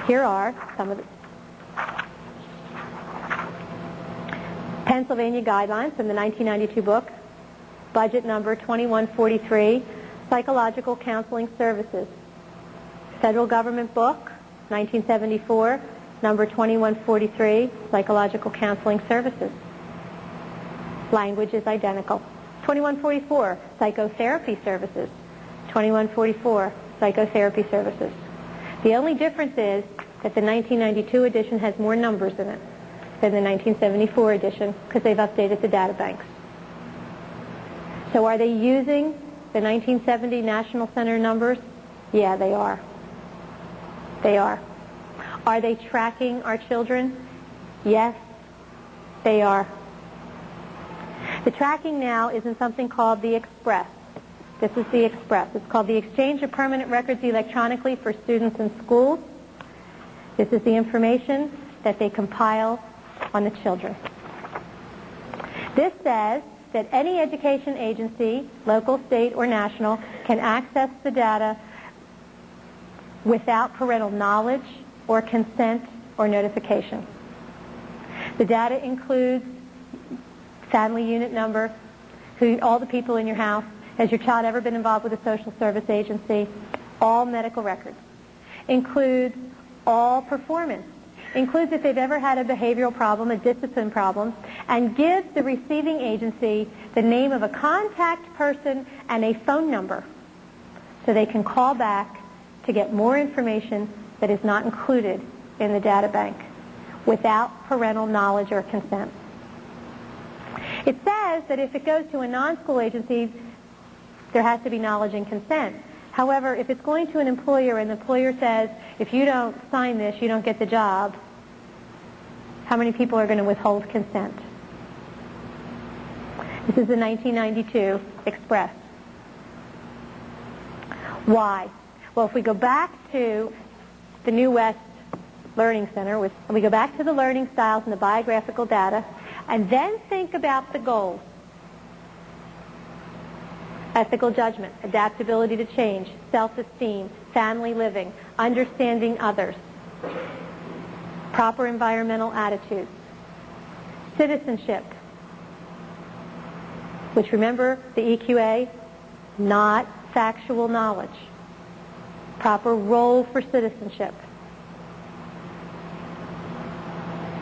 Here are some of the Pennsylvania guidelines from the 1992 book, budget number 2143, Psychological Counseling Services. Federal government book, 1974, number 2143, Psychological Counseling Services. Language is identical. 2144, Psychotherapy Services. 2144, Psychotherapy Services. The only difference is that the 1992 edition has more numbers in it than the 1974 edition because they've updated the data banks. So are they using the 1970 National Center numbers? Yeah, they are. They are. Are they tracking our children? Yes, they are. The tracking now is in something called the Express. This is the Express. It's called the Exchange of Permanent Records Electronically for Students in Schools. This is the information that they compile on the children. This says that any education agency, local, state, or national, can access the data without parental knowledge or consent or notification. The data includes family unit number, all the people in your house, has your child ever been involved with a social service agency, all medical records, includes all performance, includes if they've ever had a behavioral problem, a discipline problem, and gives the receiving agency the name of a contact person and a phone number so they can call back to get more information that is not included in the data bank without parental knowledge or consent. It says that if it goes to a non-school agency, there has to be knowledge and consent. However, if it's going to an employer and the employer says, if you don't sign this, you don't get the job, how many people are going to withhold consent? This is the 1992 Express. Why? Well, if we go back to the New West Learning Center, and we go back to the learning styles and the biographical data, and then think about the goals. Ethical judgment, adaptability to change, self-esteem, family living, understanding others, proper environmental attitudes, citizenship, which, remember, the a.k.a. not factual knowledge, proper role for citizenship.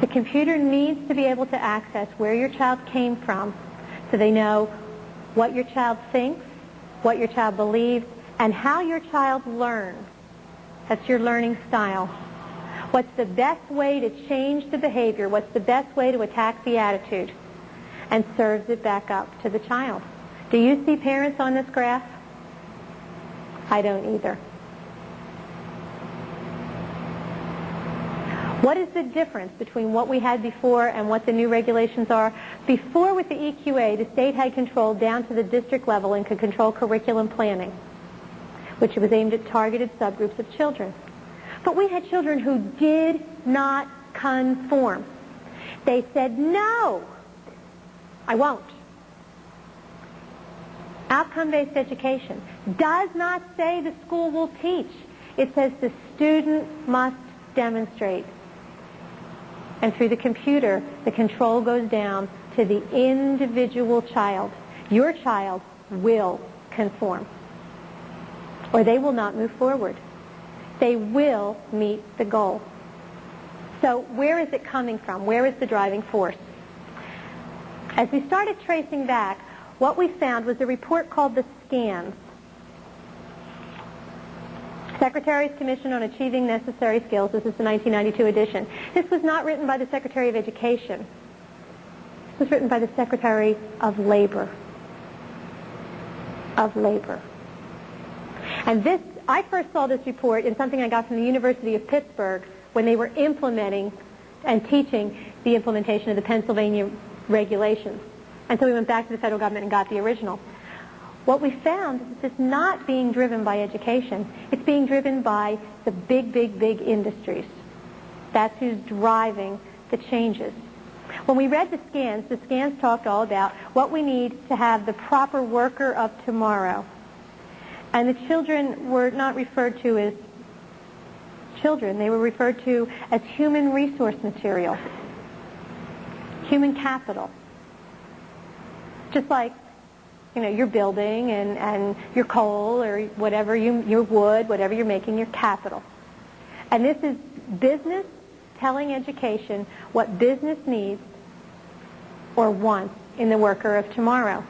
The computer needs to be able to access where your child came from so they know what your child thinks, what your child believes, and how your child learns. That's your learning style. What's the best way to change the behavior? What's the best way to attack the attitude? And serves it back up to the child. Do you see parents on this graph? I don't either. What is the difference between what we had before and what the new regulations are? Before, with the a.k.a., the state had control down to the district level and could control curriculum planning, which was aimed at targeted subgroups of children. But we had children who did not conform. They said, no, I won't. Outcome-based education does not say the school will teach. It says the student must demonstrate. And through the computer, the control goes down to the individual child. Your child will conform, or they will not move forward. They will meet the goal. So where is it coming from? Where is the driving force? As we started tracing back, what we found was a report called the SCANS, Secretary's Commission on Achieving Necessary Skills. This is the 1992 edition. This was not written by the Secretary of Education. This was written by the Secretary of Labor. And this, I first saw this report in something I got from the University of Pittsburgh when they were implementing and teaching the implementation of the Pennsylvania regulations. And so we went back to the federal government and got the original. What we found is that it's not being driven by education. It's being driven by the big industries. That's who's driving the changes. When we read the scans talked all about what we need to have the proper worker of tomorrow. And the children were not referred to as children, they were referred to as human resource material, human capital. Just like, your building and your coal or whatever, your wood, whatever you're making, your capital. And this is business telling education what business needs or wants in the worker of tomorrow.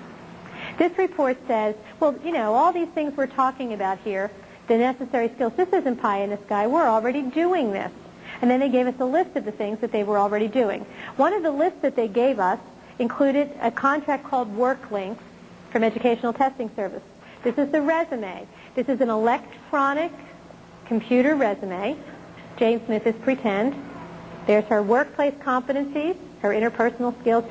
This report says, well, all these things we're talking about here, the necessary skills, this isn't pie in the sky. We're already doing this. And then they gave us a list of the things that they were already doing. One of the lists that they gave us included a contract called Work Links from Educational Testing Service. This is the resume. This is an electronic computer resume. Jane Smith is pretend. There's her workplace competencies, her interpersonal skills.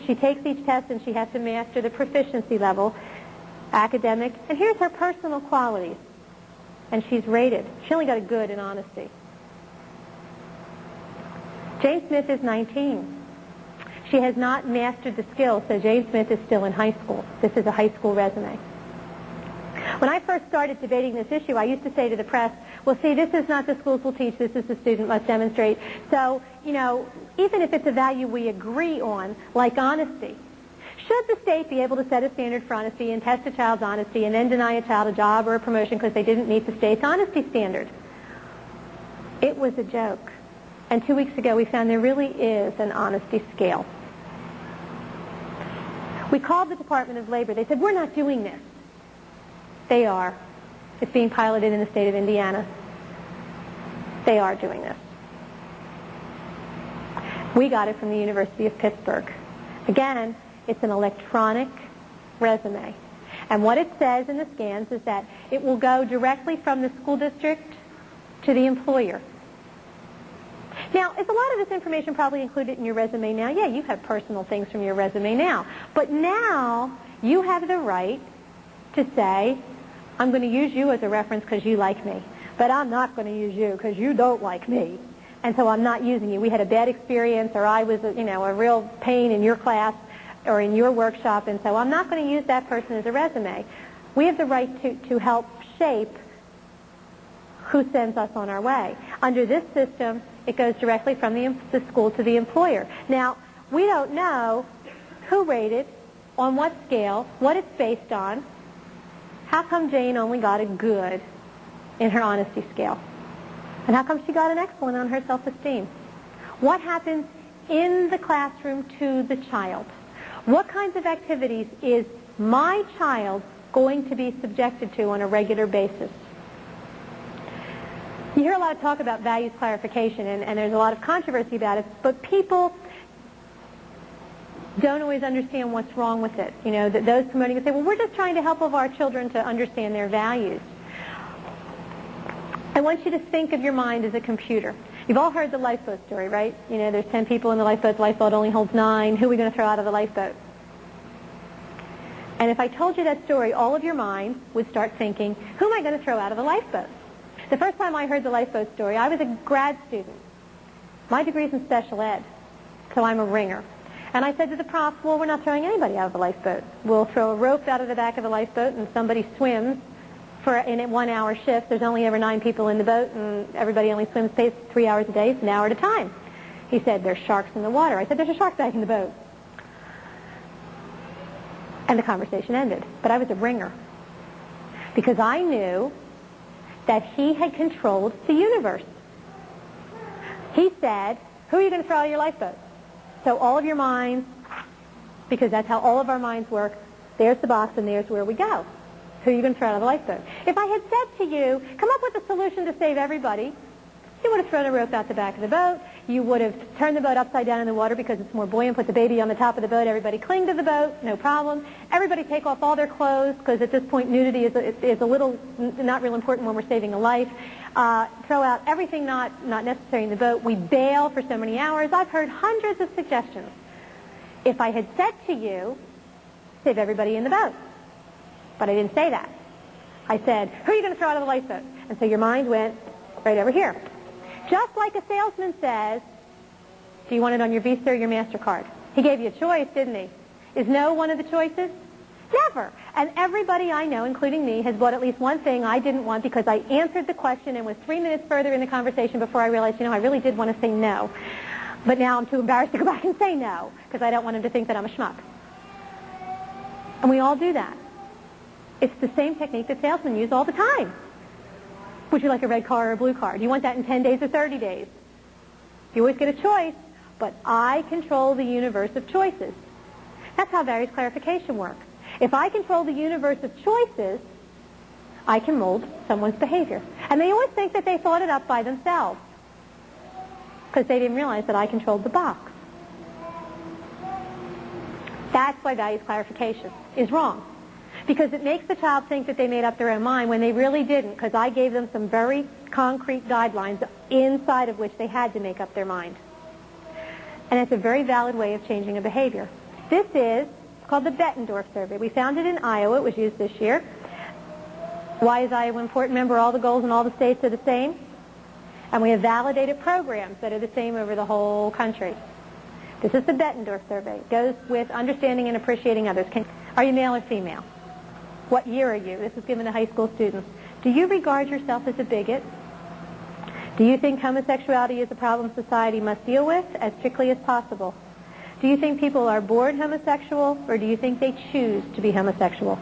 She takes each test and she has to master the proficiency level, academic. And here's her personal qualities. And she's rated. She only got a good in honesty. Jane Smith is 19. She has not mastered the skills, so Jane Smith is still in high school. This is a high school resume. When I first started debating this issue, I used to say to the press, well, see, this is not the schools will teach, this is the student must demonstrate. So, even if it's a value we agree on, like honesty, should the state be able to set a standard for honesty and test a child's honesty and then deny a child a job or a promotion because they didn't meet the state's honesty standard? It was a joke. And 2 weeks ago, we found there really is an honesty scale. We called the Department of Labor. They said, we're not doing this. They are. It's being piloted in the state of Indiana. They are doing this. We got it from the University of Pittsburgh. Again, it's an electronic resume. And what it says in the scans is that it will go directly from the school district to the employer. Now, is a lot of this information probably included in your resume now? Yeah, you have personal things from your resume now. But now you have the right to say, I'm going to use you as a reference because you like me. But I'm not going to use you because you don't like me. And so I'm not using you. We had a bad experience, or I was a real pain in your class or in your workshop, and so I'm not going to use that person as a resume. We have the right to help shape who sends us on our way. Under this system, it goes directly from the school to the employer. Now, we don't know who rated, on what scale, what it's based on. How come Jane only got a good in her honesty scale? And how come she got an excellent on her self-esteem? What happens in the classroom to the child? What kinds of activities is my child going to be subjected to on a regular basis? You hear a lot of talk about values clarification, and there's a lot of controversy about it, but people don't always understand what's wrong with it. Those promoting it say, well, we're just trying to help our children to understand their values. I want you to think of your mind as a computer. You've all heard the lifeboat story, right? There's 10 people in the lifeboat only holds 9. Who are we going to throw out of the lifeboat? And if I told you that story, all of your mind would start thinking, who am I going to throw out of the lifeboat? The first time I heard the lifeboat story, I was a grad student. My degree's in special ed, so I'm a ringer. And I said to the prof, well, we're not throwing anybody out of the lifeboat. We'll throw a rope out of the back of the lifeboat and somebody swims in a 1-hour shift. There's only ever 9 people in the boat and everybody only swims 3 hours a day, it's an hour at a time. He said, there's sharks in the water. I said, there's a shark back in the boat. And the conversation ended. But I was a ringer because I knew that he had controlled the universe. He said, who are you going to throw out of your lifeboat? So all of your minds, because that's how all of our minds work, there's the box and there's where we go. Who are you going to throw out of the lifeboat? If I had said to you, come up with a solution to save everybody, you would have thrown a rope out the back of the boat. You would have turned the boat upside down in the water because it's more buoyant, put the baby on the top of the boat, everybody cling to the boat, no problem. Everybody take off all their clothes because at this point nudity is a little not real important when we're saving a life. Throw out everything not necessary in the boat. We bail for so many hours. I've heard hundreds of suggestions. If I had said to you, save everybody in the boat. But I didn't say that. I said, who are you going to throw out of the lifeboat? And so your mind went right over here. Just like a salesman says, do you want it on your Visa or your MasterCard? He gave you a choice, didn't he? Is no one of the choices? Never. And everybody I know, including me, has bought at least one thing I didn't want because I answered the question and was 3 minutes further in the conversation before I realized, I really did want to say no. But now I'm too embarrassed to go back and say no because I don't want him to think that I'm a schmuck. And we all do that. It's the same technique that salesmen use all the time. Would you like a red car or a blue car? Do you want that in 10 days or 30 days? You always get a choice, but I control the universe of choices. That's how various clarification works. If I control the universe of choices, I can mold someone's behavior. And they always think that they thought it up by themselves because they didn't realize that I controlled the box. That's why values clarification is wrong. Because it makes the child think that they made up their own mind when they really didn't, because I gave them some very concrete guidelines inside of which they had to make up their mind. And it's a very valid way of changing a behavior. This is called the Bettendorf survey. We found it in Iowa. It was used this year. Why is Iowa important? Remember, all the goals in all the states are the same. And we have validated programs that are the same over the whole country. This is the Bettendorf survey. It goes with understanding and appreciating others. Are you male or female? What year are you? This was given to high school students. Do you regard yourself as a bigot? Do you think homosexuality is a problem society must deal with as strictly as possible? Do you think people are born homosexual, or do you think they choose to be homosexual?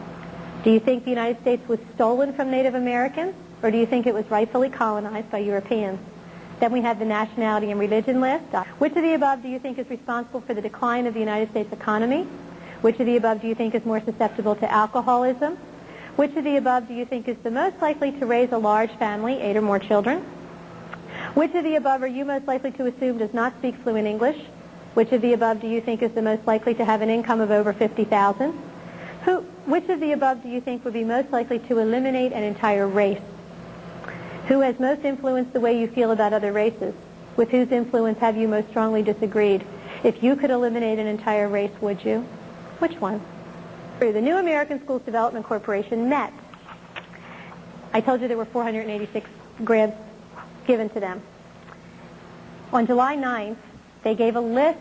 Do you think the United States was stolen from Native Americans, or do you think it was rightfully colonized by Europeans? Then we have the nationality and religion list. Which of the above do you think is responsible for the decline of the United States economy? Which of the above do you think is more susceptible to alcoholism? Which of the above do you think is the most likely to raise a large family, 8 or more children? Which of the above are you most likely to assume does not speak fluent English? Which of the above do you think is the most likely to have an income of over $50,000? Which of the above do you think would be most likely to eliminate an entire race? Who has most influenced the way you feel about other races? With whose influence have you most strongly disagreed? If you could eliminate an entire race, would you? Which one? The New American Schools Development Corporation met. I told you there were 486 grants given to them. On July 9th, they gave a list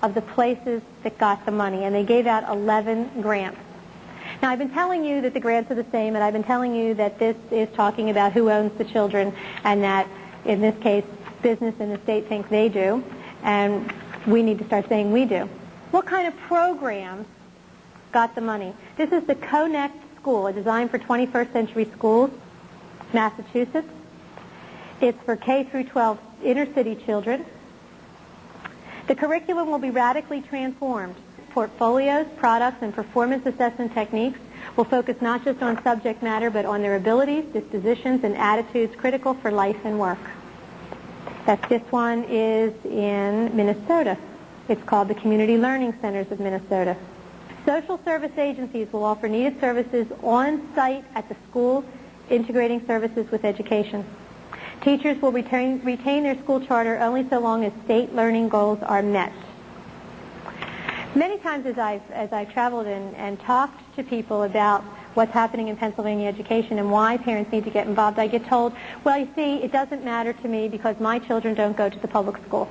of the places that got the money, and they gave out 11 grants. Now, I've been telling you that the grants are the same, and I've been telling you that this is talking about who owns the children, and that, in this case, business and the state think they do, and we need to start saying we do. What kind of programs got the money? This is the Connect School, a design for 21st century schools, Massachusetts. It's for K through 12 inner city children. The curriculum will be radically transformed. Portfolios, products, and performance assessment techniques will focus not just on subject matter, but on their abilities, dispositions, and attitudes critical for life and work. This one is in Minnesota. It's called the Community Learning Centers of Minnesota. Social service agencies will offer needed services on site at the school, integrating services with education. Teachers will retain their school charter only so long as state learning goals are met. Many times as I've traveled and talked to people about what's happening in Pennsylvania education and why parents need to get involved, I get told, well, you see, it doesn't matter to me because my children don't go to the public school.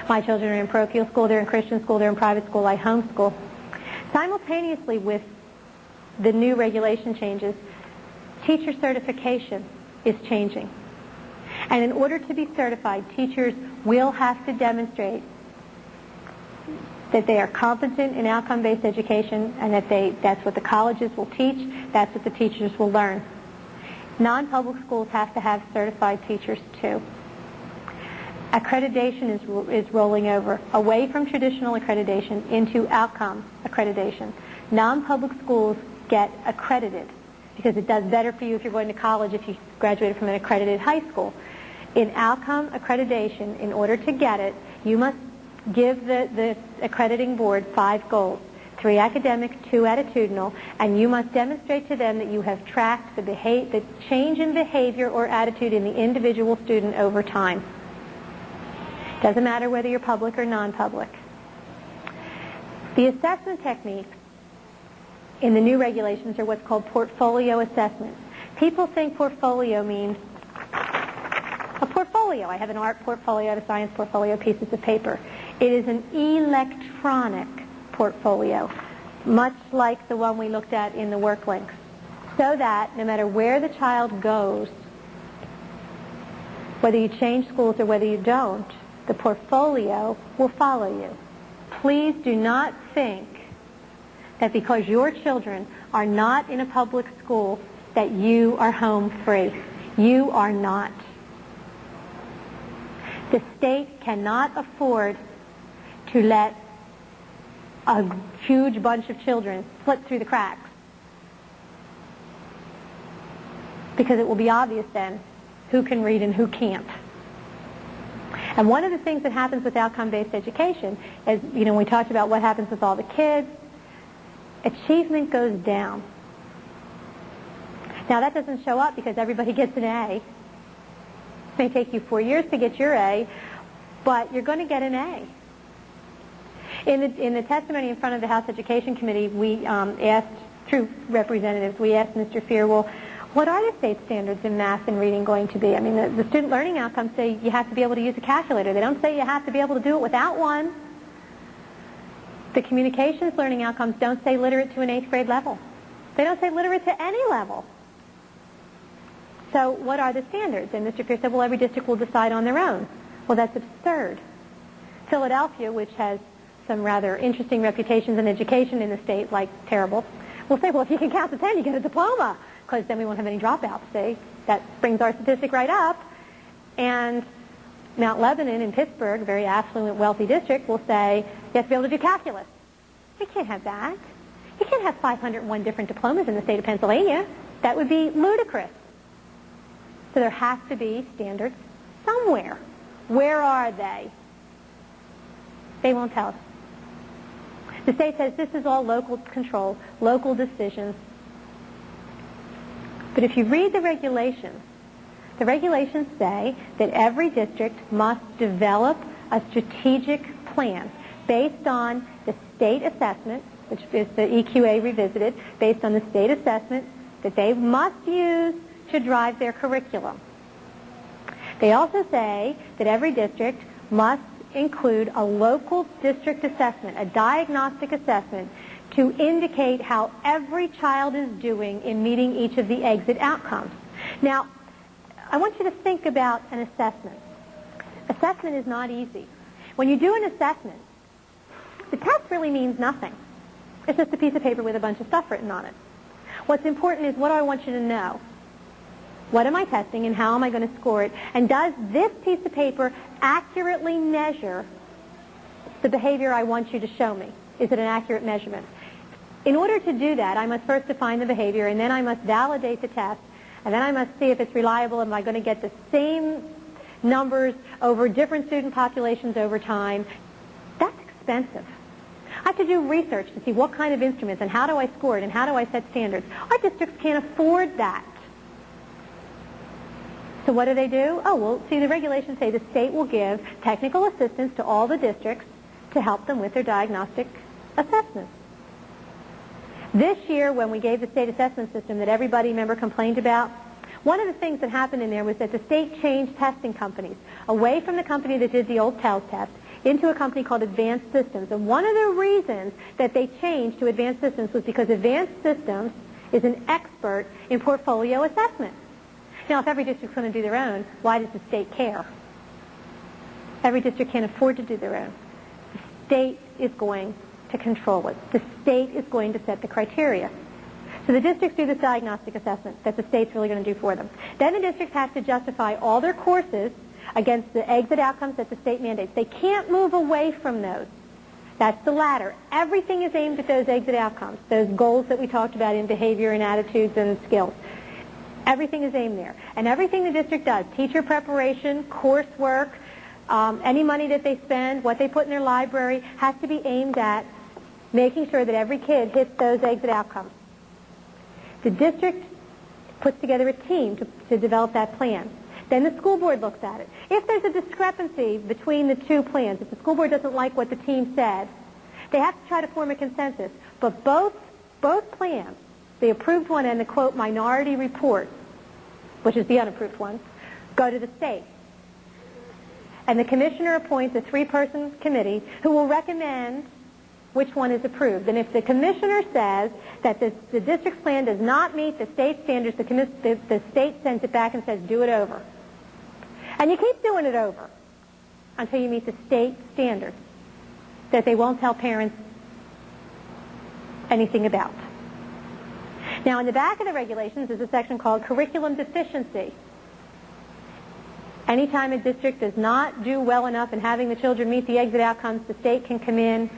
My children are in parochial school, they're in Christian school, they're in private school, I homeschool. Simultaneously with the new regulation changes, teacher certification is changing. And in order to be certified, teachers will have to demonstrate that they are competent in outcome-based education and that that's what the colleges will teach, that's what the teachers will learn. Non-public schools have to have certified teachers too. Accreditation is rolling over away from traditional accreditation into outcome accreditation. Non-public schools get accredited because it does better for you if you're going to college if you graduated from an accredited high school. In outcome accreditation, in order to get it, you must give the accrediting board 5 goals, 3 academic, 2 attitudinal, and you must demonstrate to them that you have tracked the change in behavior or attitude in the individual student over time. Doesn't matter whether you're public or non-public. The assessment techniques in the new regulations are what's called portfolio assessments. People think portfolio means a portfolio. I have an art portfolio, I have a science portfolio, pieces of paper. It is an electronic portfolio. much like the one we looked at in the work links, so that no matter where the child goes, whether you change schools or whether you don't, the portfolio will follow you. Please do not think that because your children are not in a public school that you are home free. You are not. The state cannot afford to let a huge bunch of children slip through the cracks, because it will be obvious then who can read and who can't. And one of the things that happens with outcome-based education is, when we talked about what happens with all the kids, achievement goes down. Now that doesn't show up because everybody gets an A. It may take you 4 years to get your A, but you're going to get an A. In the testimony in front of the House Education Committee, we asked, through representatives, we asked Mr. Fear, well, what are the state standards in math and reading going to be? I mean, the student learning outcomes say you have to be able to use a calculator. They don't say you have to be able to do it without one. The communications learning outcomes don't say literate to an 8th grade level. They don't say literate to any level. So what are the standards? And Mr. Fear said, well, every district will decide on their own. Well, that's absurd. Philadelphia, which has some rather interesting reputations in education in the state, like terrible, will say, well, if you can count to 10, you get a diploma, because then we won't have any dropouts. See? That brings our statistic right up. And Mount Lebanon in Pittsburgh, a very affluent, wealthy district, will say you have to be able to do calculus. You can't have that. You can't have 501 different diplomas in the state of Pennsylvania. That would be ludicrous. So there has to be standards somewhere. Where are they? They won't tell us. The state says this is all local control, local decisions. But if you read the regulations say that every district must develop a strategic plan based on the state assessment, which is the a.k.a. revisited, based on the state assessment that they must use to drive their curriculum. They also say that every district must include a local district assessment, a diagnostic assessment, to indicate how every child is doing in meeting each of the exit outcomes. Now, I want you to think about an assessment. Assessment is not easy. When you do an assessment, the test really means nothing. It's just a piece of paper with a bunch of stuff written on it. What's important is, what do I want you to know? What am I testing and how am I going to score it? And does this piece of paper accurately measure the behavior I want you to show me? Is it an accurate measurement? In order to do that, I must first define the behavior, and then I must validate the test, and then I must see if it's reliable. Am I going to get the same numbers over different student populations over time? That's expensive. I have to do research to see what kind of instruments and how do I score it and how do I set standards. Our districts can't afford that. So what do? Oh, well, see, the regulations say the state will give technical assistance to all the districts to help them with their diagnostic assessments. This year, when we gave the state assessment system that everybody, remember, complained about, one of the things that happened in there was that the state changed testing companies away from the company that did the old TELS test into a company called Advanced Systems. And one of the reasons that they changed to Advanced Systems was because Advanced Systems is an expert in portfolio assessment. Now, if every district's going to do their own, why does the state care? Every district can't afford to do their own. The state is going to control it. The state is going to set the criteria. So the districts do this diagnostic assessment that the state's really going to do for them. Then the districts have to justify all their courses against the exit outcomes that the state mandates. They can't move away from those. That's the ladder. Everything is aimed at those exit outcomes, those goals that we talked about in behavior and attitudes and skills. Everything is aimed there. And everything the district does, teacher preparation, coursework, any money that they spend, what they put in their library, has to be aimed at making sure that every kid hits those exit outcomes. The district puts together a team to develop that plan. Then the school board looks at it. If there's a discrepancy between the two plans, if the school board doesn't like what the team said, they have to try to form a consensus. But both plans, the approved one and the, quote, minority report, which is the unapproved one, go to the state. And the commissioner appoints a 3-person committee who will recommend which one is approved. And if the commissioner says that the district's plan does not meet the state standards, the state sends it back and says, do it over. And you keep doing it over until you meet the state standards that they won't tell parents anything about. Now, in the back of the regulations is a section called curriculum deficiency. Anytime a district does not do well enough in having the children meet the exit outcomes, the state can come in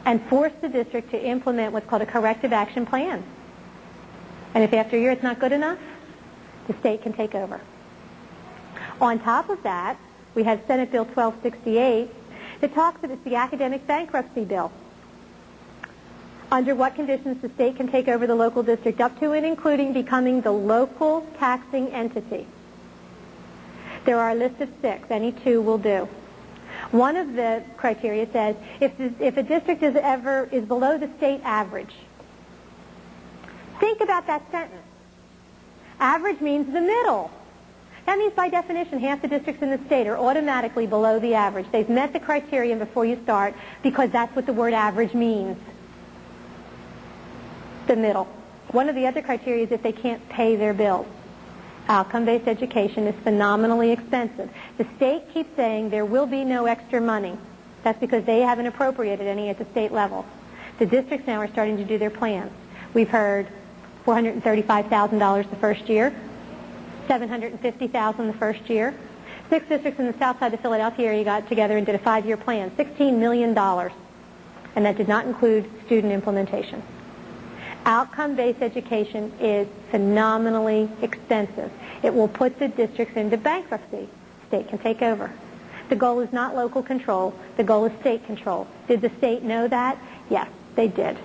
and force the district to implement what's called a corrective action plan. And if after a year it's not good enough, the state can take over. On top of that, we have Senate Bill 1268 that talks about the academic bankruptcy bill. Under what conditions the state can take over the local district, up to and including becoming the local taxing entity. There are a list of 6. Any 2 will do. One of the criteria says if a district is below the state average. Think about that sentence. Average means the middle. That means by definition half the districts in the state are automatically below the average. They've met the criterion before you start because that's what the word average means. The middle. One of the other criteria is if they can't pay their bills. Outcome-based education is phenomenally expensive. The state keeps saying there will be no extra money. That's because they haven't appropriated any at the state level. The districts now are starting to do their plans. We've heard $435,000 the first year, $750,000 the first year. 6 districts in the south side of the Philadelphia area got together and did a 5-year plan, $16 million. And that did not include student implementation. Outcome-based education is phenomenally expensive. It will put the districts into bankruptcy. State can take over. The goal is not local control. The goal is state control. Did the state know that? Yes, they did.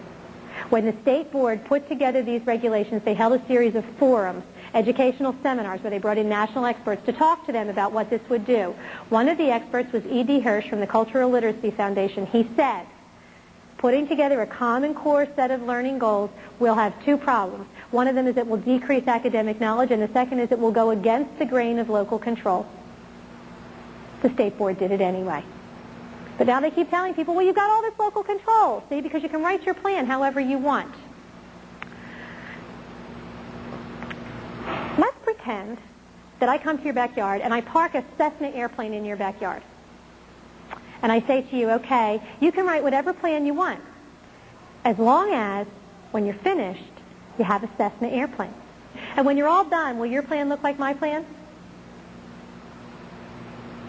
When the state board put together these regulations, they held a series of forums, educational seminars, where they brought in national experts to talk to them about what this would do. One of the experts was E.D. Hirsch from the Cultural Literacy Foundation. He said, putting together a common core set of learning goals will have 2 problems. One of them is it will decrease academic knowledge, and the second is it will go against the grain of local control. The state board did it anyway. But now they keep telling people, well, you've got all this local control, see, because you can write your plan however you want. Let's pretend that I come to your backyard and I park a Cessna airplane in your backyard. And I say to you, okay, you can write whatever plan you want, as long as, when you're finished, you have a Cessna airplane. And when you're all done, will your plan look like my plan?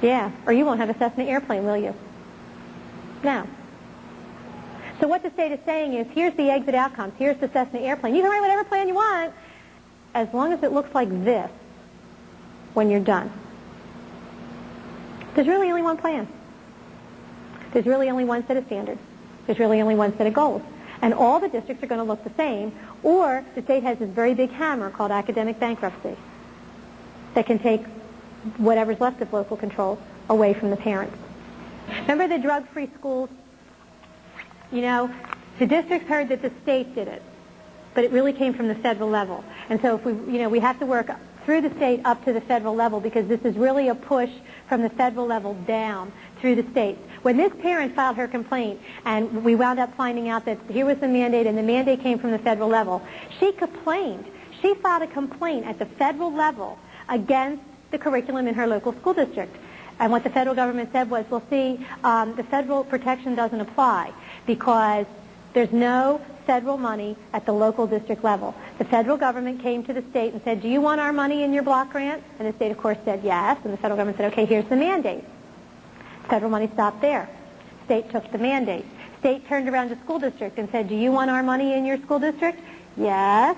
Yeah, or you won't have a Cessna airplane, will you? No. So what the state is saying is, here's the exit outcomes, here's the Cessna airplane. You can write whatever plan you want, as long as it looks like this when you're done. There's really only one plan. There's really only one set of standards. There's really only one set of goals. And all the districts are going to look the same, or the state has this very big hammer called academic bankruptcy that can take whatever's left of local control away from the parents. Remember the drug-free schools? You know, the districts heard that the state did it, but it really came from the federal level. And so if we have to work through the state up to the federal level, because this is really a push from the federal level down through the states. When this parent filed her complaint, and we wound up finding out that here was the mandate, and the mandate came from the federal level, she complained. She filed a complaint at the federal level against the curriculum in her local school district. And what the federal government said was, well, see, the federal protection doesn't apply because there's no federal money at the local district level. The federal government came to the state and said, do you want our money in your block grant? And the state, of course, said yes. And the federal government said, okay, here's the mandate. Federal money stopped there. State took the mandate. State turned around to school district and said, do you want our money in your school district? Yes.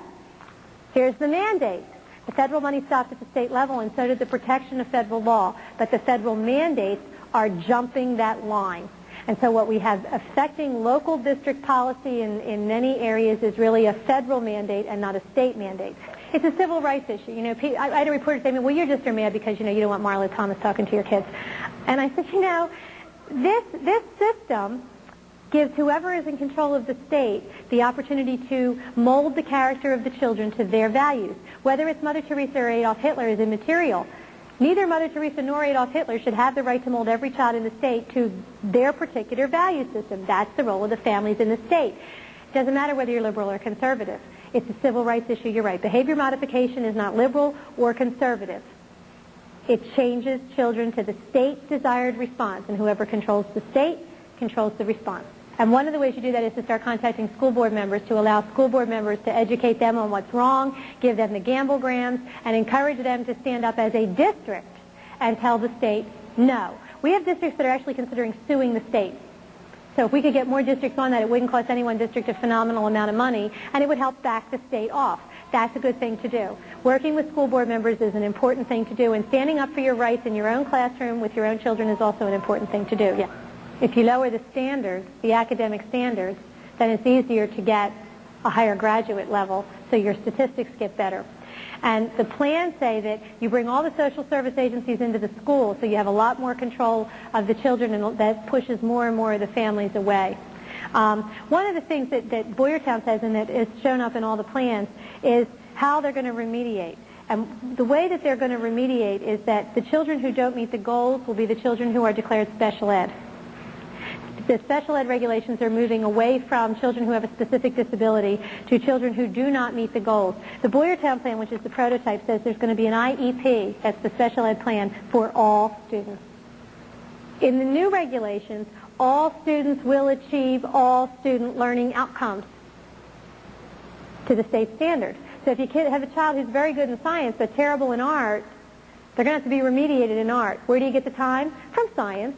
Here's the mandate. The federal money stopped at the state level, and so did the protection of federal law. But the federal mandates are jumping that line. And so what we have affecting local district policy in many areas is really a federal mandate and not a state mandate. It's a civil rights issue. You know, I had a reporter say to me, well, you're just mad because, you don't want Marla Thomas talking to your kids. And I said, this system gives whoever is in control of the state the opportunity to mold the character of the children to their values. Whether it's Mother Teresa or Adolf Hitler is immaterial. Neither Mother Teresa nor Adolf Hitler should have the right to mold every child in the state to their particular value system. That's the role of the families in the state. It doesn't matter whether you're liberal or conservative. It's a civil rights issue, you're right. Behavior modification is not liberal or conservative. It changes children to the state's desired response, and whoever controls the state controls the response. And one of the ways you do that is to start contacting school board members to allow school board members to educate them on what's wrong, give them the gamblegrams, and encourage them to stand up as a district and tell the state no. We have districts that are actually considering suing the state. So if we could get more districts on that, it wouldn't cost any one district a phenomenal amount of money, and it would help back the state off. That's a good thing to do. Working with school board members is an important thing to do, and standing up for your rights in your own classroom with your own children is also an important thing to do. Yeah. If you lower the standards, the academic standards, then it's easier to get a higher graduate level, so your statistics get better. And the plans say that you bring all the social service agencies into the school, so you have a lot more control of the children, and that pushes more and more of the families away. One of the things that Boyertown says, and that is shown up in all the plans, is how they're going to remediate. And the way that they're going to remediate is that the children who don't meet the goals will be the children who are declared special ed. The special ed regulations are moving away from children who have a specific disability to children who do not meet the goals. The Boyertown plan, which is the prototype, says there's going to be an IEP, that's the special ed plan, for all students. In the new regulations, all students will achieve all student learning outcomes to the state standard. So if you have a child who's very good in science but terrible in art, they're going to have to be remediated in art. Where do you get the time? From science.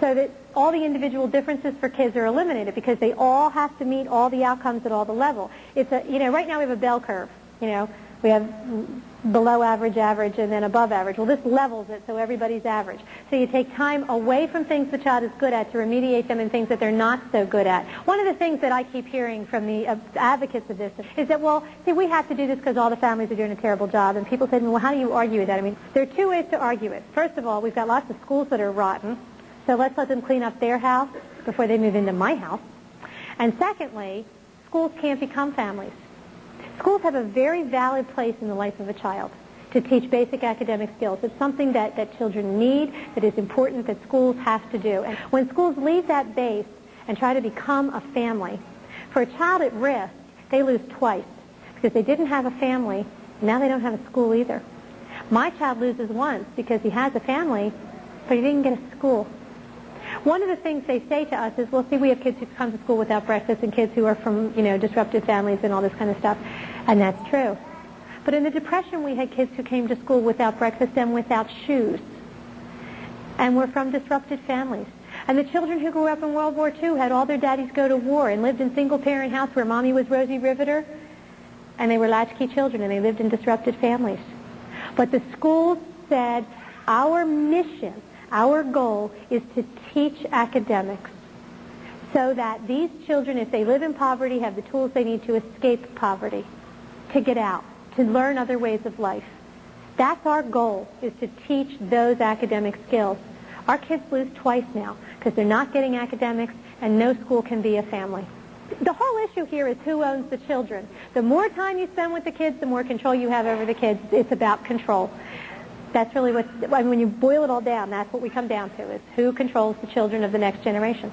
So that all the individual differences for kids are eliminated because they all have to meet all the outcomes at all the level. It's a, right now we have a bell curve. We have below average, average, and then above average. Well, this levels it so everybody's average. So you take time away from things the child is good at to remediate them in things that they're not so good at. One of the things that I keep hearing from the advocates of this is that, well, see, we have to do this because all the families are doing a terrible job. And people say, well, how do you argue with that? I mean, there are two ways to argue it. First of all, we've got lots of schools that are rotten. So let's let them clean up their house before they move into my house. And secondly, schools can't become families. Schools have a very valid place in the life of a child to teach basic academic skills. It's something that children need, that is important, that schools have to do. And when schools leave that base and try to become a family, for a child at risk, they lose twice. Because they didn't have a family, now they don't have a school either. My child loses once because he has a family, but he didn't get a school. One of the things they say to us is, well, see, we have kids who come to school without breakfast and kids who are from, disruptive families and all this kind of stuff. And that's true. But in the Depression, we had kids who came to school without breakfast and without shoes. And were from disrupted families. And the children who grew up in World War II had all their daddies go to war and lived in single-parent house where mommy was Rosie Riveter. And they were latchkey children and they lived in disrupted families. But the schools said, our mission, our goal is to teach academics so that these children, if they live in poverty, have the tools they need to escape poverty, to get out, to learn other ways of life. That's our goal, is to teach those academic skills. Our kids lose twice now because they're not getting academics and no school can be a family. The whole issue here is who owns the children. The more time you spend with the kids, the more control you have over the kids. It's about control. That's really when you boil it all down, that's what we come down to, is who controls the children of the next generation.